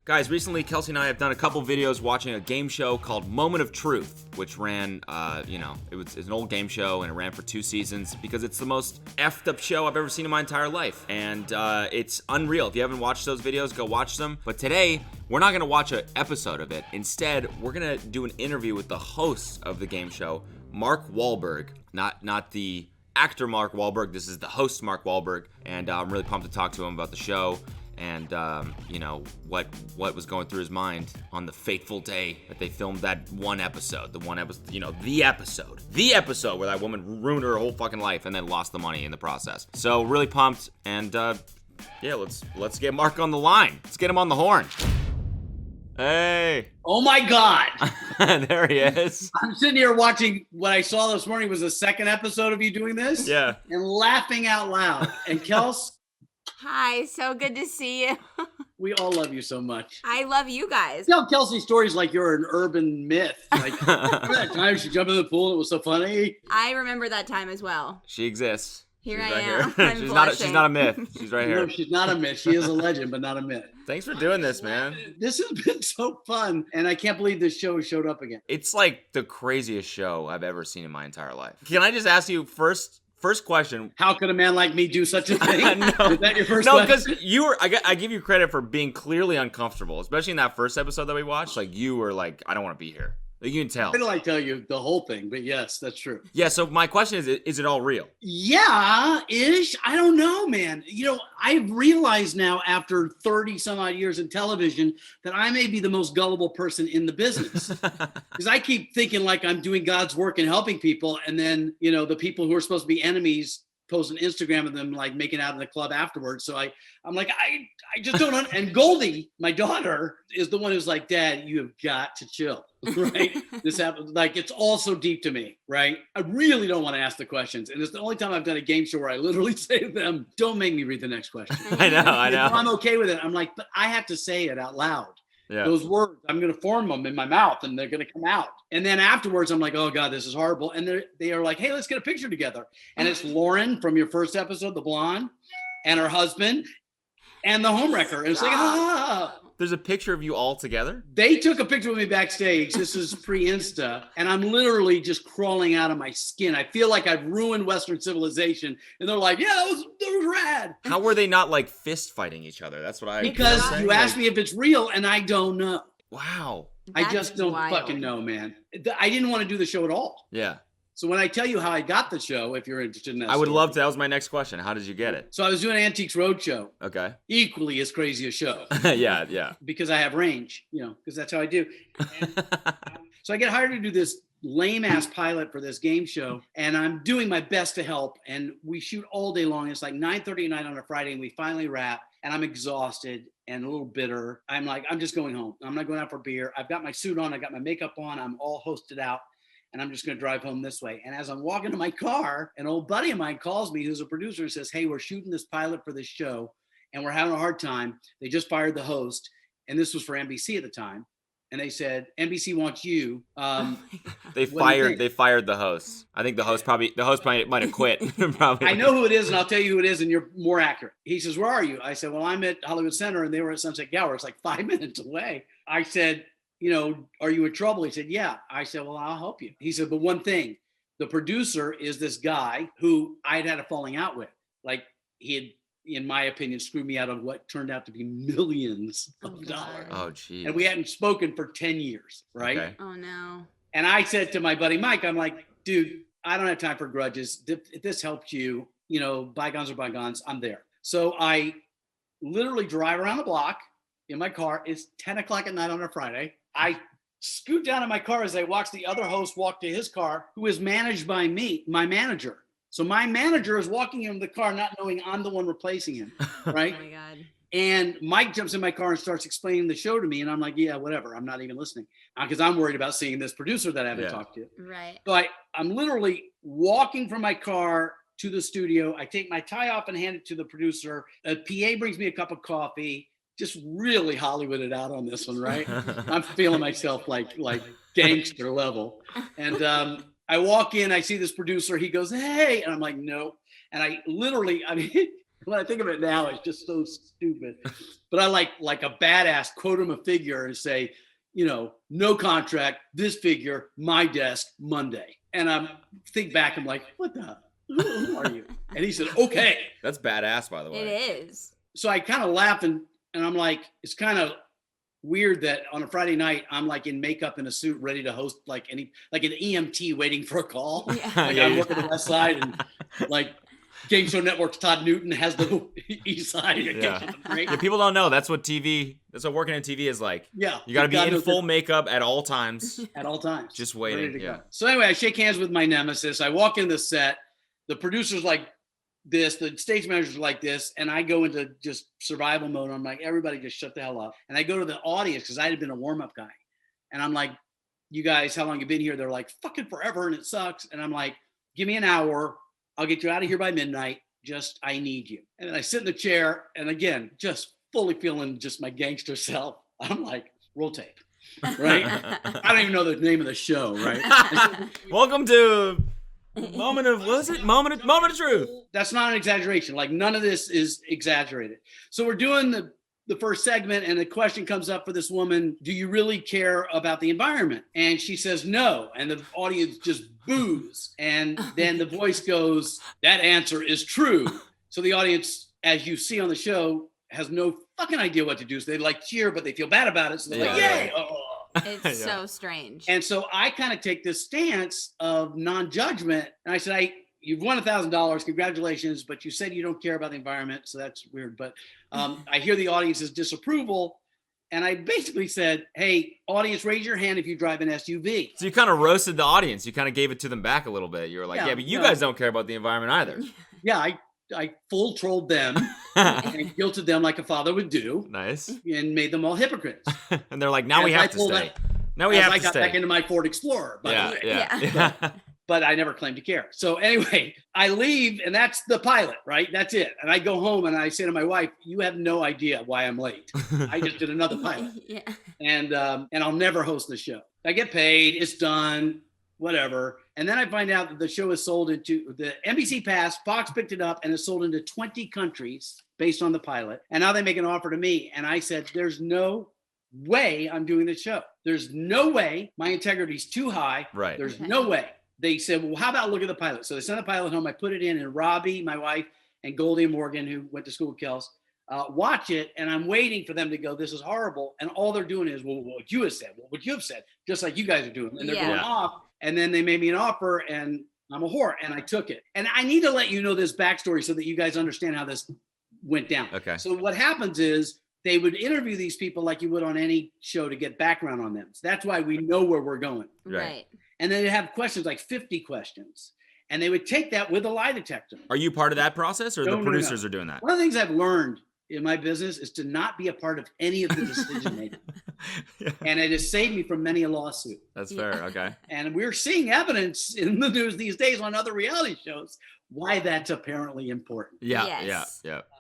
Guys, recently Kelsey and I have done a couple videos watching a game show called Moment of Truth, which ran, it's an old game show and it ran for 2 seasons because it's the most effed up show I've ever seen in my entire life. And it's unreal. If you haven't watched those videos, go watch them. But today, we're not going to watch an episode of it. Instead, we're going to do an interview with the host of the game show, Mark Walberg. Not the actor Mark Walberg. This is the host, Mark Walberg. And I'm really pumped to talk to him about the show. And, what was going through his mind on the fateful day that they filmed that one episode. The episode where that woman ruined her whole fucking life and then lost the money in the process. So, really pumped. And, let's get Mark on the line. Let's get him on the horn. Hey. Oh, my God. There he is. I'm sitting here watching what I saw this morning was the second episode of you doing this. Yeah. And laughing out loud. And Kels... Hi, so good to see you. We all love you so much. I love you guys. Tell Kelsey stories like you're an urban myth. Like, remember that time she jumped in the pool and it was so funny? I remember that time as well. She exists. Here she's I am. Here. She's not a myth. She's right here. No, she's not a myth. She is a legend, but not a myth. Thanks for doing this, man. This has been so fun, and I can't believe this show showed up again. It's like the craziest show I've ever seen in my entire life. Can I just ask you first question? How could a man like me do such a thing? No, is that your first no, question? because you were. I give you credit for being clearly uncomfortable, especially in that first episode that we watched. Like you were like, I don't want to be here. Like, you can tell. I didn't like tell you the whole thing, but yes, that's true. Yeah. So my question is it all real? Yeah, ish. I don't know, man. You know, I've realized now after 30 some odd years in television that I may be the most gullible person in the business. Because I keep thinking like I'm doing God's work and helping people. And then, the people who are supposed to be enemies post an Instagram of them like making out in the club afterwards. So I'm like, I just don't know. And Goldie, my daughter, is the one who's like, Dad, you have got to chill, right? This happens. Like, it's all so deep to me, right? I really don't want to ask the questions. And it's the only time I've done a game show where I literally say to them, don't make me read the next question. I know. I'm okay with it. I'm like, but I have to say it out loud. Yeah. Those words, I'm going to form them in my mouth and they're going to come out. And then afterwards, I'm like, oh God, this is horrible. And they are like, hey, let's get a picture together. And it's Lauren from your first episode, the blonde, and her husband and the homewrecker. And it's like, ah. There's a picture of you all together? They took a picture with me backstage. This is pre-Insta. And I'm literally just crawling out of my skin. I feel like I've ruined Western civilization. And they're like, yeah, that was rad. How were they not like fist fighting each other? That's what Because you asked me if it's real and I don't know. Wow. I just don't fucking know, man. I didn't want to do the show at all. Yeah. So when I tell you how I got the show, if you're interested in that, I would story. love to. That was my next question. How did you get it? So I was doing Antiques Roadshow. Okay. Equally as crazy a show. Yeah. Because I have range, because that's how I do. And, so I get hired to do this lame ass pilot for this game show, and I'm doing my best to help. And we shoot all day long. It's like 9:30 at night on a Friday, and we finally wrap. And I'm exhausted and a little bitter. I'm like, I'm just going home. I'm not going out for beer. I've got my suit on. I got my makeup on. I'm all hosted out. And I'm just going to drive home this way. And as I'm walking to my car, an old buddy of mine calls me, who's a producer, and says, hey, we're shooting this pilot for this show, and we're having a hard time. They just fired the host. And this was for NBC at the time. And they said, NBC wants you. They fired the host. I think the host probably might have quit. Probably. I know who it is, and I'll tell you who it is, and you're more accurate. He says, where are you? I said, well, I'm at Hollywood Center, and they were at Sunset Gower. It's like 5 minutes away. I said, are you in trouble? He said, yeah. I said, well, I'll help you. He said, but one thing, the producer is this guy who I'd had a falling out with. Like, he had, in my opinion, screwed me out of what turned out to be millions of dollars. Oh, geez. And we hadn't spoken for 10 years, right? Okay. Oh, no. And I said to my buddy Mike, I'm like, dude, I don't have time for grudges. If this helps you, bygones are bygones, I'm there. So I literally drive around the block in my car. It's 10 o'clock at night on a Friday. I scoot down in my car as I watch the other host walk to his car, who is managed by me, my manager. So my manager is walking in the car, not knowing I'm the one replacing him, right? Oh, my God. And Mike jumps in my car and starts explaining the show to me. And I'm like, yeah, whatever. I'm not even listening because I'm worried about seeing this producer that I haven't talked to. Right. So I'm literally walking from my car to the studio. I take my tie off and hand it to the producer. A PA brings me a cup of coffee. Just really Hollywooded out on this one, right? I'm feeling myself like gangster level. And I walk in, I see this producer. He goes, hey. And I'm like, no. And I literally, When I think of it now, it's just so stupid. But I like a badass quote him a figure and say, no contract, this figure, my desk, Monday. And I think back, I'm like, what the? Who are you? And he said, okay. That's badass, by the way. It is. So I kind of laughed and I'm like, it's kind of weird that on a Friday night I'm like in makeup and a suit ready to host like an EMT waiting for a call. Yeah. Like I work at the West Side and like Game Show Network's Todd Newton has the East Side. Yeah. People don't know that's what working in TV is like. Yeah. You got to be in full makeup at all times. At all times. Just waiting. Yeah. So anyway, I shake hands with my nemesis. I walk in the set. The producer's like this, the stage manager's like this, and I go into just survival mode. I'm like, everybody just shut the hell up. And I go to the audience because I had been a warm-up guy. And I'm like, you guys, how long you been here? They're like, fucking forever, and it sucks. And I'm like, give me an hour. I'll get you out of here by midnight. Just, I need you. And then I sit in the chair, and again, just fully feeling just my gangster self. I'm like, roll tape, right? I don't even know the name of the show, right? Welcome to Moment of Truth. That's not an exaggeration. Like none of this is exaggerated. So we're doing the first segment and the question comes up for this woman, do you really care about the environment? And she says no. And the audience just boos. And then the voice goes, that answer is true. So the audience, as you see on the show, has no fucking idea what to do. So they like cheer, but they feel bad about it. So they're like, yay. Oh. It's so strange. And so I kind of take this stance of non-judgment. And I said, you've won $1,000. Congratulations. But you said you don't care about the environment. So that's weird. But I hear the audience's disapproval. And I basically said, hey, audience, raise your hand if you drive an SUV. So you kind of roasted the audience. You kind of gave it to them back a little bit. You were like, yeah, but you guys don't care about the environment either. Yeah, I full trolled them and guilted them like a father would do. Nice. And made them all hypocrites. And they're like, now we have to stay. Now we have to stay. I got back into my Ford Explorer, by the way. Yeah. But I never claimed to care. So anyway, I leave and that's the pilot, right? That's it. And I go home and I say to my wife, you have no idea why I'm late. I just did another pilot. Yeah. And I'll never host the show. I get paid, it's done, whatever. And then I find out that the show is sold into the NBC passed, Fox picked it up and it's sold into 20 countries based on the pilot. And now they make an offer to me. And I said, there's no way I'm doing this show. There's no way. My integrity's too high. Right. There's no way. They said, well, how about look at the pilot? So they sent the pilot home. I put it in and Robbie, my wife, and Goldie and Morgan, who went to school with Kels, watch it. And I'm waiting for them to go, this is horrible. And all they're doing is, well, what you have said, what would you have said? Just like you guys are doing. And they're going off. And then they made me an offer and I'm a whore and I took it. And I need to let you know this backstory so that you guys understand how this went down. Okay. So what happens is they would interview these people like you would on any show to get background on them. So that's why we know where we're going. Right. And then they'd have questions, like 50 questions. And they would take that with a lie detector. Are you part of that process or the producers are doing that? One of the things I've learned in my business is to not be a part of any of the decision making. And it has saved me from many a lawsuit. That's fair. Okay. And we're seeing evidence in the news these days on other reality shows why that's apparently important. Yeah.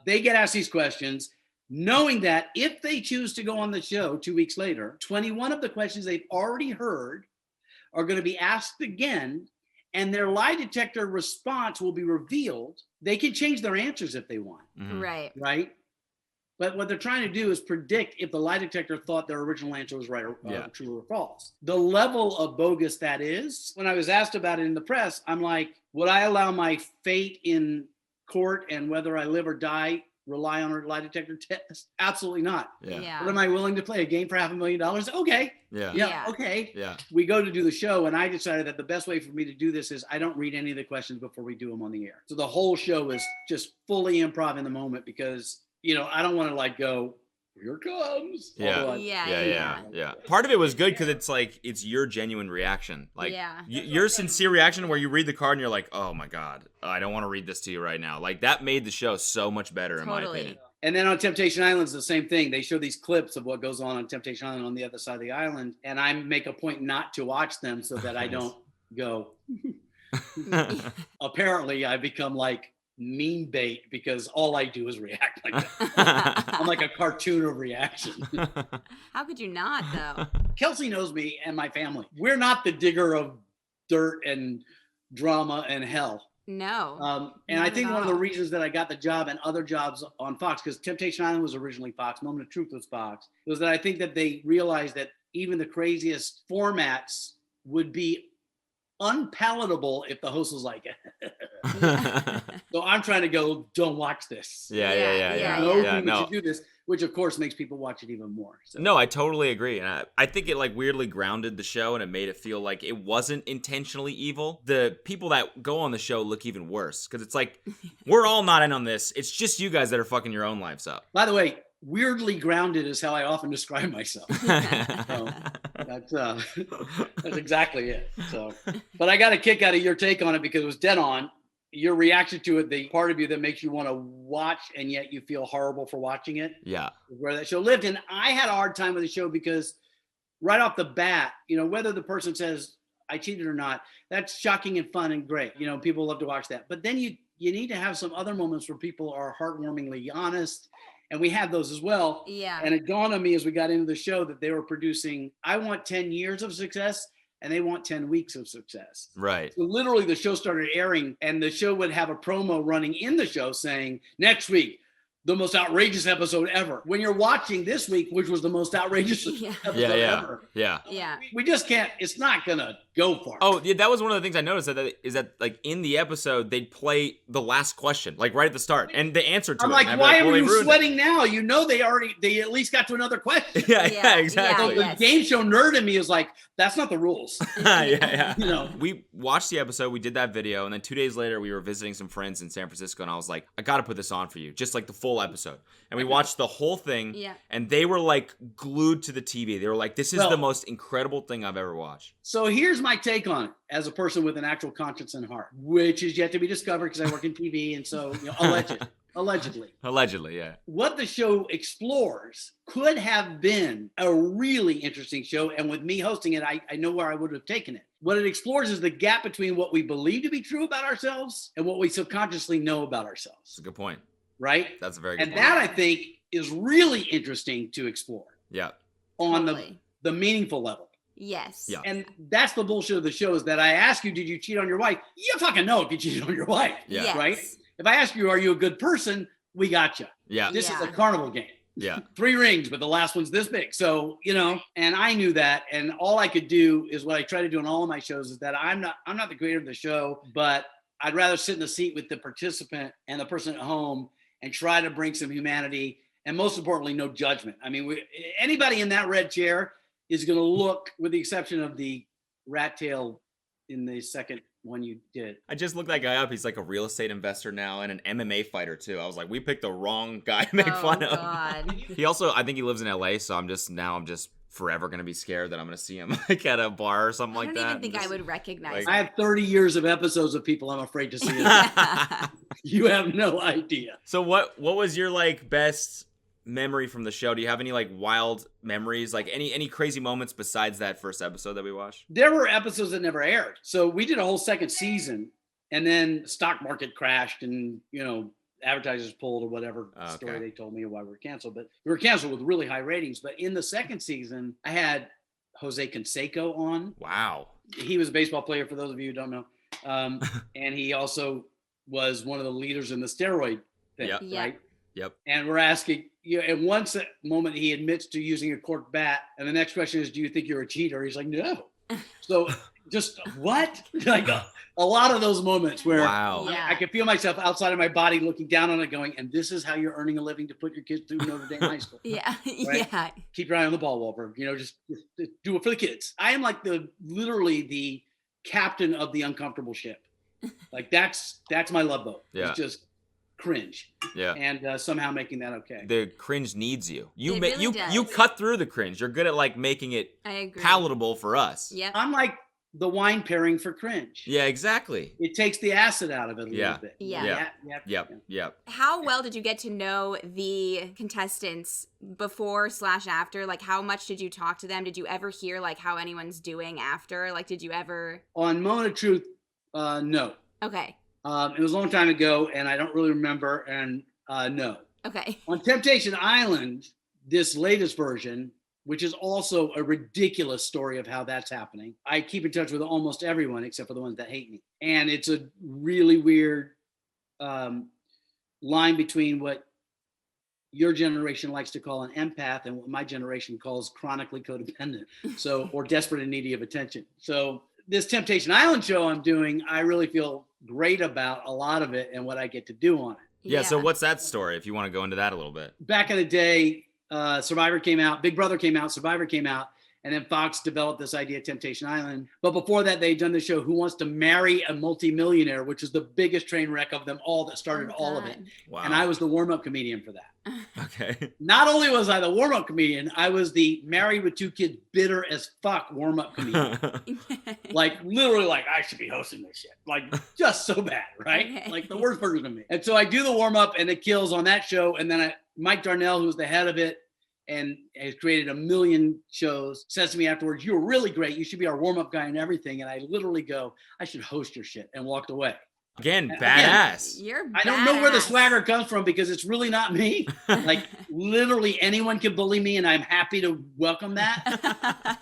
They get asked these questions knowing that if they choose to go on the show 2 weeks later, 21 of the questions they've already heard are going to be asked again, and their lie detector response will be revealed. They can change their answers if they want. Mm-hmm. Right. But what they're trying to do is predict if the lie detector thought their original answer was right or true or false. The level of bogus that is, when I was asked about it in the press, I'm like, would I allow my fate in court and whether I live or die rely on a lie detector test? Absolutely not. Yeah. But am I willing to play a game for $500,000? Okay. Yeah. Okay. Yeah. We go to do the show, and I decided that the best way for me to do this is I don't read any of the questions before we do them on the air. So the whole show is just fully improv in the moment because, I don't want to like go, here it comes. Yeah. Part of it was good because it's like, it's your genuine reaction. Like your sincere reaction where you read the card and you're like, oh my God, I don't want to read this to you right now. Like that made the show so much better in my opinion. And then on Temptation Island, it's the same thing. They show these clips of what goes on Temptation Island on the other side of the island. And I make a point not to watch them so that I don't go. Apparently, I become like meme bait because all I do is react like that. I'm like a cartoon of reaction. How could you not, though? Kelsey knows me and my family. We're not the digger of dirt and drama and hell. No. And Not I think at one of the all. reasons that I got the job and other jobs on Fox, because Temptation Island was originally Fox, Moment of Truth was Fox, was that I think that they realized that even the craziest formats would be unpalatable if the host was like, so I'm trying to go, don't watch this. Yeah. No yeah. human should do this, which of course makes people watch it even more. So. No, I totally agree. And I think it like weirdly grounded the show and it made it feel like it wasn't intentionally evil. The people that go on the show look even worse because it's like, we're all not in on this. It's just you guys that are fucking your own lives up. By the way, weirdly grounded is how I often describe myself. So that's exactly it. So, but I got a kick out of your take on it because it was dead on. Your reaction to it, the part of you that makes you want to watch and yet you feel horrible for watching it. Yeah. Where that show lived. And I had a hard time with the show because right off the bat, whether the person says I cheated or not, that's shocking and fun and great. People love to watch that. But then you need to have some other moments where people are heartwarmingly honest. And we had those as well. Yeah. And it dawned on me as we got into the show that they were producing, I want 10 years of success and they want 10 weeks of success. Right. So literally the show started airing and the show would have a promo running in the show saying, next week, the most outrageous episode ever. When you're watching this week, which was the most outrageous episode ever. Yeah. We just can't, it's not going to go far. Oh, yeah, that was one of the things I noticed is that like in the episode, they'd play the last question, like right at the start, and the answer to I'm it. like, And why well, are they you ruined sweating now? They at least got to another question. Yeah, exactly. So the game show nerd in me is like, that's not the rules. yeah. We watched the episode, we did that video, and then 2 days later, we were visiting some friends in San Francisco, and I was like, I got to put this on for you, just like the full episode. And we watched the whole thing, and they were like glued to the TV. They were like, this is the most incredible thing I've ever watched. So here's my take on it as a person with an actual conscience and heart, which is yet to be discovered because I work in TV, and so allegedly, yeah. What the show explores could have been a really interesting show, and with me hosting it, I know where I would have taken it. What it explores is the gap between what we believe to be true about ourselves and what we subconsciously know about ourselves. That's a good point. Right? That's a very good point. And that, I think, is really interesting to explore. Yeah. On the meaningful level. Yes. Yeah. And that's the bullshit of the show is that I ask you, did you cheat on your wife? You fucking know if you cheated on your wife. Yeah. Yes. Right? If I ask you, are you a good person? We got you. Yeah. This is a carnival game. Yeah. 3 rings, but the last one's this big. So, and I knew that. And all I could do is what I try to do in all of my shows is that I'm not the creator of the show, but I'd rather sit in the seat with the participant and the person at home and try to bring some humanity and most importantly, no judgment. I mean, anybody in that red chair is going to look, with the exception of the rat tail in the second one you did. I just looked that guy up. He's like a real estate investor now and an MMA fighter too. I was like, we picked the wrong guy to make fun of. God. He also, I think he lives in LA, so I'm just forever going to be scared that I'm going to see him like at a bar or something like that. I don't even think I would recognize him. I have 30 years of episodes of people I'm afraid to see. You have no idea. So what was your like best memory from the show? Do you have any like wild memories, like any crazy moments besides that first episode that we watched? There were episodes that never aired. So we did a whole second season and then the stock market crashed and, advertisers pulled or whatever story they told me why we were canceled. But we were canceled with really high ratings. But in the second season, I had Jose Canseco on. Wow. He was a baseball player, for those of you who don't know. And he also was one of the leaders in the steroid thing, right? Yep. And we're asking, at one moment he admits to using a cork bat. And the next question is, do you think you're a cheater? He's like, no. So just what? Like a lot of those moments where I could feel myself outside of my body looking down on it going, and this is how you're earning a living to put your kids through Notre Dame High School. Right? Yeah. Keep your eye on the ball, Walberg. Just do it for the kids. I am like literally the captain of the uncomfortable ship. Like that's my love boat. Yeah. It's just cringe. Yeah. And somehow making that okay. The cringe needs you. You cut through the cringe. You're good at like making it palatable for us. Yeah. I'm like the wine pairing for cringe. Yeah, exactly. It takes the acid out of it a little bit. Yep. How well did you get to know the contestants before/after? Like, how much did you talk to them? Did you ever hear like how anyone's doing after? Like, did you ever? On Moment of Truth, no. Okay. It was a long time ago, and I don't really remember. And no. Okay. On Temptation Island, this latest version, which is also a ridiculous story of how that's happening. I keep in touch with almost everyone except for the ones that hate me. And it's a really weird line between what your generation likes to call an empath and what my generation calls chronically codependent. So, or desperate and needy of attention. So this Temptation Island show I'm doing, I really feel great about a lot of it and what I get to do on it. Yeah, so what's that story, if you want to go into that a little bit? Back in the day, Survivor came out, Big Brother came out, Survivor came out, and then Fox developed this idea, Temptation Island. But before that, they'd done the show Who Wants to Marry a Multimillionaire, which is the biggest train wreck of them all that started all of it. Wow. And I was the warm-up comedian for that. Okay. Not only was I the warm-up comedian, I was the married with 2 kids, bitter as fuck warm-up comedian. Like, literally, like, I should be hosting this shit. Like, just so bad, right? Okay. Like, the worst version of me. And so I do the warm-up, and it kills on that show. And then Mike Darnell, who's the head of it, and has created a million shows, says to me afterwards, "You were really great. You should be our warm-up guy and everything." And I literally go, "I should host your shit," and walked away. Again, badass. You're badass. I don't know where the swagger comes from because it's really not me. Like, literally anyone can bully me, and I'm happy to welcome that.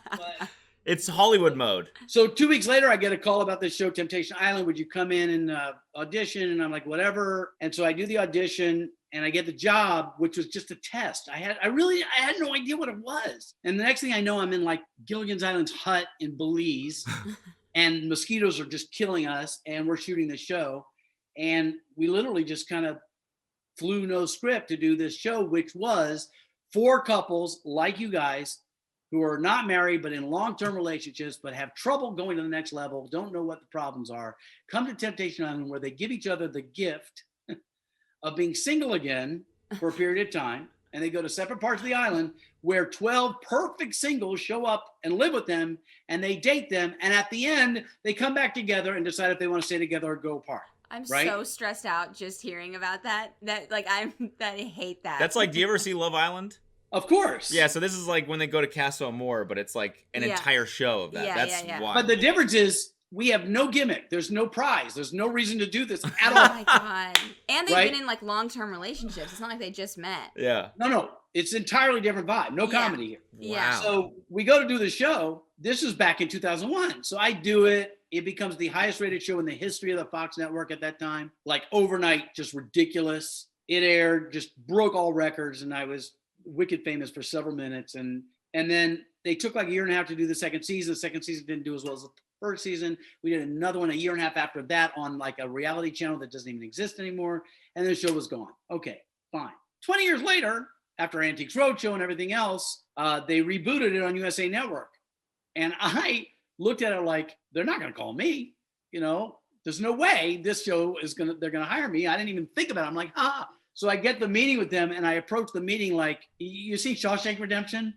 But, it's Hollywood mode. so 2 weeks later, I get a call about this show, Temptation Island. Would you come in and audition? And I'm like, whatever. And so I do the audition, and I get the job, which was just a test. I had no idea what it was. And the next thing I know, I'm in like Gilligan's Island's hut in Belize, and mosquitoes are just killing us, and we're shooting the show. And we literally just kind of flew no script to do this show, which was 4 couples like you guys who are not married, but in long-term relationships, but have trouble going to the next level, don't know what the problems are, come to Temptation Island, where they give each other the gift of being single again for a period of time. And they go to separate parts of the island where 12 perfect singles show up and live with them, and they date them. And at the end, they come back together and decide if they want to stay together or go apart. I'm so stressed out just hearing about that. I hate that. That's like, do you ever see Love Island? Of course. Yeah, so this is like when they go to Castle Moore, but it's like an entire show of that. That's wild. But the difference is we have no gimmick. There's no prize. There's no reason to do this at all. Oh my God. And they've been in like long-term relationships. It's not like they just met. Yeah. No. It's entirely different vibe. No comedy here. Yeah. Wow. So we go to do the show. This is back in 2001. So I do it. It becomes the highest rated show in the history of the Fox network at that time. Like overnight, just ridiculous. It aired, just broke all records. And I was wicked famous for several minutes. And then they took like a year and a half to do the second season. The second season didn't do as well as the first season. We did another one a year and a half after that on like a reality channel that doesn't even exist anymore. And the show was gone. Okay, fine. 20 years later, after Antiques Roadshow and everything else, they rebooted it on USA Network. And I looked at it like, they're not going to call me. You know, there's no way this show they're going to hire me. I didn't even think about it. I'm like, So I get the meeting with them, and I approach the meeting like, you see Shawshank Redemption?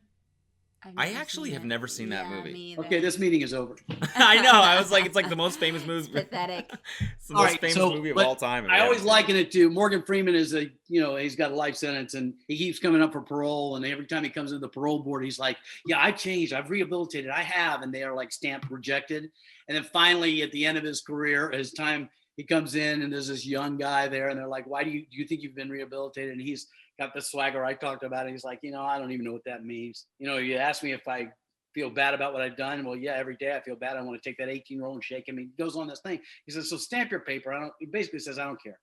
I actually have never seen that movie. Okay, this meeting is over. I know. I was like, it's like the most famous movie. Pathetic. It's the most famous movie of all time. I always liken it to Morgan Freeman is he's got a life sentence, and he keeps coming up for parole. And every time he comes into the parole board, he's like, yeah, I've changed. I've rehabilitated. I have. And they are like stamped rejected. And then finally, at the end of his career, his time, he comes in and there's this young guy there, and they're like, why do you think you've been rehabilitated? And he's got the swagger I talked about. And he's like, I don't even know what that means. You ask me if I feel bad about what I've done. Well, yeah, every day I feel bad. I want to take that 18-year-old and shake him. He goes on this thing. He says, so stamp your paper. He basically says, I don't care.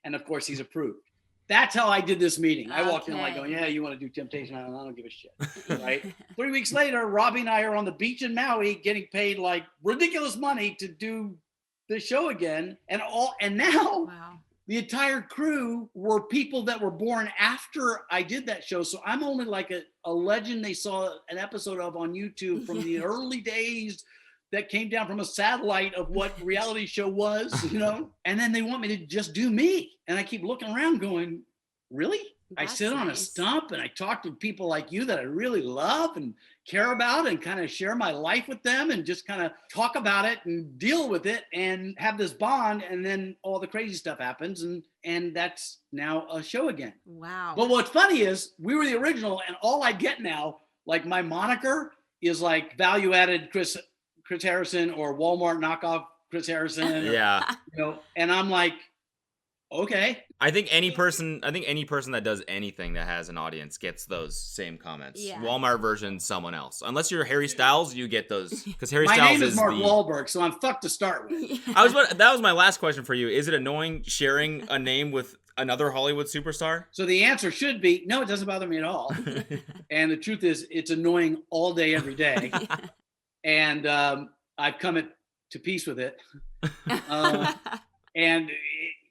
And of course he's approved. That's how I did this meeting. I walked in like going, yeah, you want to do Temptation Island? I don't give a shit. Right. 3 weeks later, Robbie and I are on the beach in Maui getting paid like ridiculous money to do the show again. And now the entire crew were people that were born after I did that show. So I'm only like a legend they saw an episode of on YouTube from the early days that came down from a satellite of what reality show was, and then they want me to just do me. And I keep looking around going, really? I sit on a stump and I talk to people like you that I really love and care about and kind of share my life with them and just kind of talk about it and deal with it and have this bond. And then all the crazy stuff happens. And that's now a show again. Wow. But what's funny is we were the original, and all I get now, like my moniker is like value added Chris Harrison or Walmart knockoff Chris Harrison. Yeah. And I'm like, Okay. I think any person that does anything that has an audience gets those same comments. Yeah. Walmart version, someone else. Unless you're Harry Styles, you get those because Harry My Styles name is Mark Walberg, so I'm fucked to start with. Yeah. That was my last question for you. Is it annoying sharing a name with another Hollywood superstar? So the answer should be no. It doesn't bother me at all. And the truth is, it's annoying all day, every day. Yeah. And I've come to peace with it. And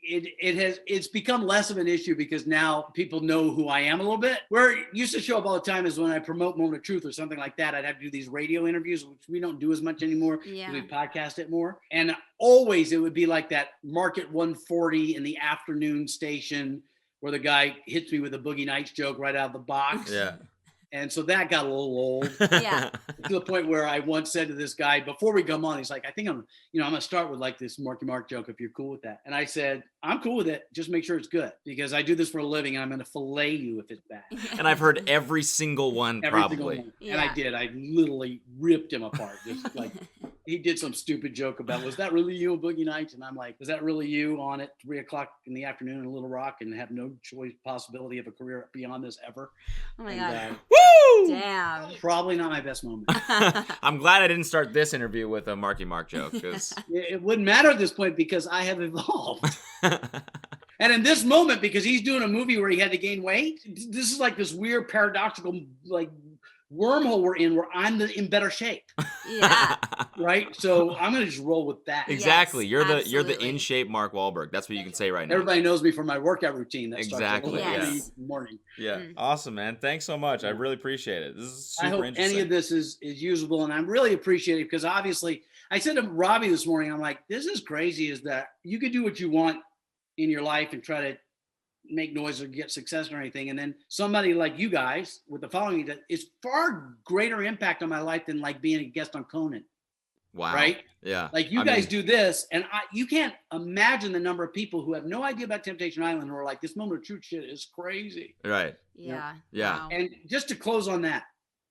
it's become less of an issue because now people know who I am a little bit. Where it used to show up all the time is when I promote Moment of Truth or something like that, I'd have to do these radio interviews, which we don't do as much anymore. Yeah. We podcast it more. And always it would be like that Market 140 in the afternoon station where the guy hits me with a Boogie Nights joke right out of the box. Yeah. And so that got a little old. Yeah. To the point where I once said to this guy before we come on, he's like, I think I'm going to start with like this Marky Mark joke if you're cool with that. And I said, I'm cool with it. Just make sure it's good because I do this for a living and I'm going to fillet you if it's bad. And I've heard every single one, probably. Single one. And I did. I literally ripped him apart. Just like he did some stupid joke about, was that really you on Boogie Nights? And I'm like, is that really you on at 3:00 in the afternoon in Little Rock and have no choice possibility of a career beyond this ever? Oh my God. Woo! Damn. Probably not my best moment. I'm glad I didn't start this interview with a Marky Mark joke because it wouldn't matter at this point because I have evolved. And in this moment, because he's doing a movie where he had to gain weight, this is like this weird paradoxical like wormhole we're in where I'm in better shape. Yeah. Right? So I'm gonna just roll with that. Exactly. Yes, You're the in shape Mark Wahlberg. That's what you can say right now. Everybody knows me for my workout routine. That Exactly. starts at Yes. in the morning. Yeah. Awesome, man. Thanks so much. I really appreciate it. This is super I hope interesting. any of this is usable, and I'm really appreciative because obviously I said to Robbie this morning, I'm like, this is crazy, is that you could do what you want in your life and try to make noise or get success or anything. And then somebody like you guys with the following that is far greater impact on my life than like being a guest on Conan. Wow. Right? Yeah. Like you guys do this, and you can't imagine the number of people who have no idea about Temptation Island who are like, this Moment of Truth shit is crazy. Right. Yeah. Yeah. Wow. And just to close on that,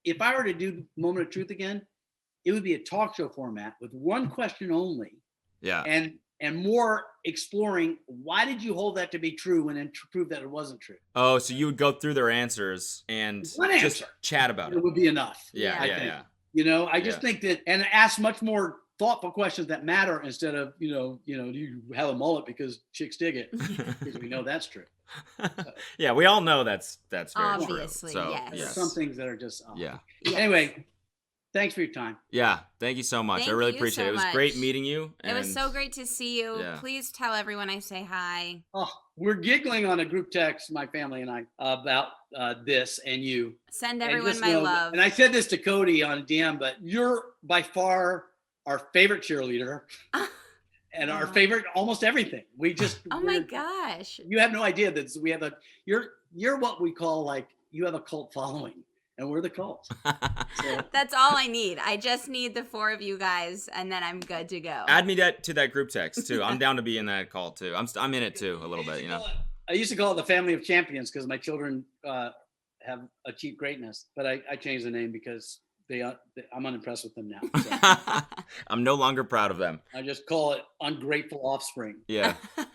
if I were to do Moment of Truth again, it would be a talk show format with one question only. Yeah. And more exploring, why did you hold that to be true when it proved that it wasn't true? Oh, so you would go through their answers and One just answer. chat about It it. would be enough. Yeah. I Yeah. think. Yeah. You know, I just think that, and ask much more thoughtful questions that matter instead of, do you have a mullet because chicks dig it? Because we know that's true. Yeah, we all know that's very Obviously, true. So, yes. There's some things that are just off. Yeah. Yes. Anyway, thanks for your time. Yeah. Thank you so much. I Thank really you appreciate so it. It was much. great meeting you. It was and- so great to see you. Yeah. Please tell everyone I say hi. Oh, we're giggling on a group text, my family and I, about this and you. Send And everyone just my know- love. And I said this to Cody on DM, but you're by far our favorite cheerleader and our favorite almost everything. We just Oh my gosh. You have no idea that we have you're what we call like you have a cult following, and we're the cult. So, That's all I need. I just need the 4 of you guys, and then I'm good to go. Add me to that group text too. I'm down to be in that call too. I'm in it too a little bit, I used to call it the family of champions because my children have achieved greatness, but I changed the name because I'm unimpressed with them now. So I'm no longer proud of them. I just call it ungrateful offspring. Yeah.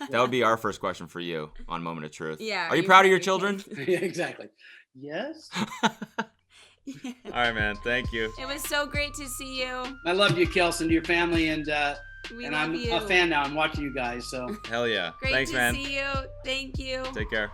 That would be our first question for you on Moment of Truth. Yeah. Are you proud of your children? Yeah, exactly. Yes. All right, man. Thank you. It was so great to see you. I love you, Kelson, to your family, and We and love I'm you. a fan now. I'm watching you guys, so. Hell yeah. Great Thanks, to man. see you. Thank you. Take care.